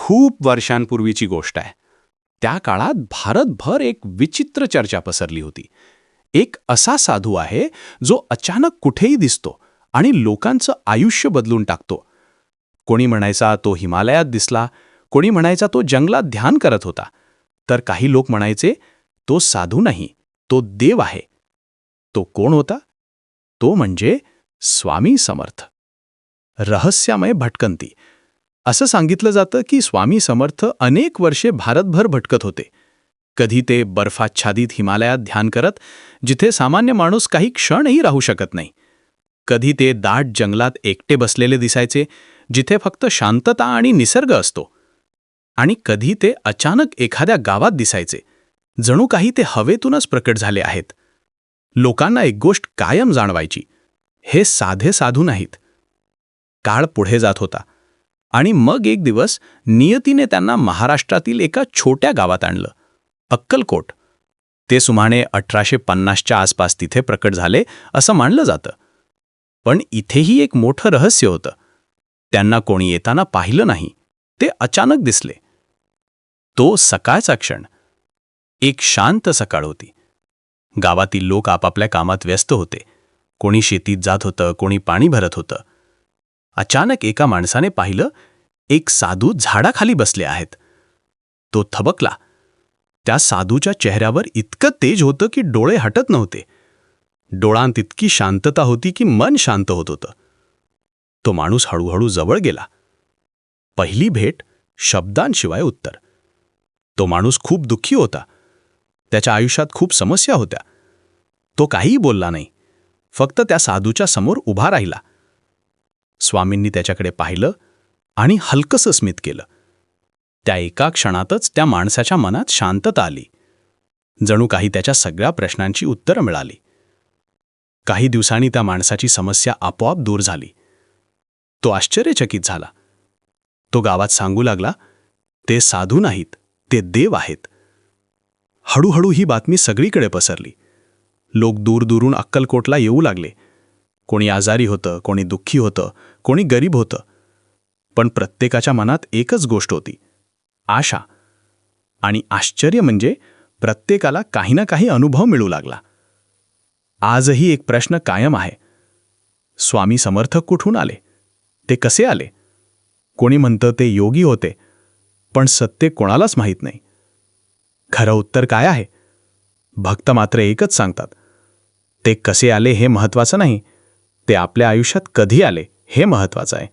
खूप वर्षांपूर्वीची गोष्ट आहे. त्या काळात भारतभर एक विचित्र चर्चा पसरली होती. एक असा साधू आहे जो अचानक कुठेही दिसतो आणि लोकांचं आयुष्य बदलून टाकतो. कोणी म्हणायचा तो हिमालयात दिसला, कोणी म्हणायचा तो जंगलात ध्यान करत होता, तर काही लोक म्हणायचे तो साधू नाही, तो देव आहे. तो कोण होता? तो म्हणजे स्वामी समर्थ. रहस्यमय भटकंती. असं सांगितलं जातं की स्वामी समर्थ अनेक वर्षे भारतभर भटकत होते. कधी ते बर्फाच्छादित हिमालयात ध्यान करत, जिथे सामान्य माणूस काही क्षणही राहू शकत नाही. कधी ते दाट जंगलात एकटे बसलेले दिसायचे, जिथे फक्त शांतता आणि निसर्ग असतो. आणि कधी ते अचानक एखाद्या गावात दिसायचे, जणू काही ते हवेतूनच प्रकट झाले आहेत. लोकांना एक गोष्ट कायम जाणवायची, हे साधे साधू नाहीत. काळ पुढे जात होता आणि मग एक दिवस नियतीने त्यांना महाराष्ट्रातील एका छोट्या गावात आणलं, अक्कलकोट. ते सुमारे 1850च्या आसपास तिथे प्रकट झाले असं मानलं जातं. पण इथेही एक मोठं रहस्य होतं. त्यांना कोणी येताना पाहिलं नाही, ते अचानक दिसले. तो सकाळचा क्षण. एक शांत सकाळ होती. गावातील लोक आपापल्या कामात व्यस्त होते. कोणी शेतीत जात होतं, कोणी पाणी भरत होतं. अचानक एका माणसाने पाहिलं, एक साधू झाडाखाली बसले आहेत. तो थबकला. त्या साधूच्या चेहऱ्यावर इतकं तेज होतं की डोळे हटत नव्हते. डोळ्यांत इतकी शांतता होती की मन शांत होत होतं. तो माणूस हळूहळू जवळ गेला. पहिली भेट, शब्दांशिवाय उत्तर. तो माणूस खूप दुःखी होता. त्याच्या आयुष्यात खूप समस्या होत्या. तो काहीही बोलला नाही, फक्त त्या साधूच्या समोर उभा राहिला. स्वामींनी त्याच्याकडे पाहिलं आणि हलकसं स्मित केलं. त्या एका क्षणातच त्या माणसाच्या मनात शांतता आली. जणू काही त्याच्या सगळ्या प्रश्नांची उत्तरं मिळाली. काही दिवसांनी त्या माणसाची समस्या आपोआप दूर झाली. तो आश्चर्यचकित झाला. तो गावात सांगू लागला, ते साधू नाहीत, ते देव आहेत. हळूहळू ही बातमी सगळीकडे पसरली. लोक दूरदूरून अक्कलकोटला येऊ लागले. कोणी आजारी होतं, कोणी दुःखी होतं, कोणी गरीब होतं. पण प्रत्येकाच्या मनात एकच गोष्ट होती, आशा. आणि आश्चर्य म्हणजे प्रत्येकाला काही ना काही अनुभव मिळू लागला. आजही एक प्रश्न कायम आहे, स्वामी समर्थ कुठून आले? ते कसे आले? कोणी म्हणतं ते योगी होते, पण सत्य कोणालाच माहीत नाही. खरं उत्तर काय आहे? भक्त मात्र एकच सांगतात, ते कसे आले हे महत्त्वाचं नाही, ते आपल्या आयुष्यात कधी आले हे महत्त्वाचं आहे.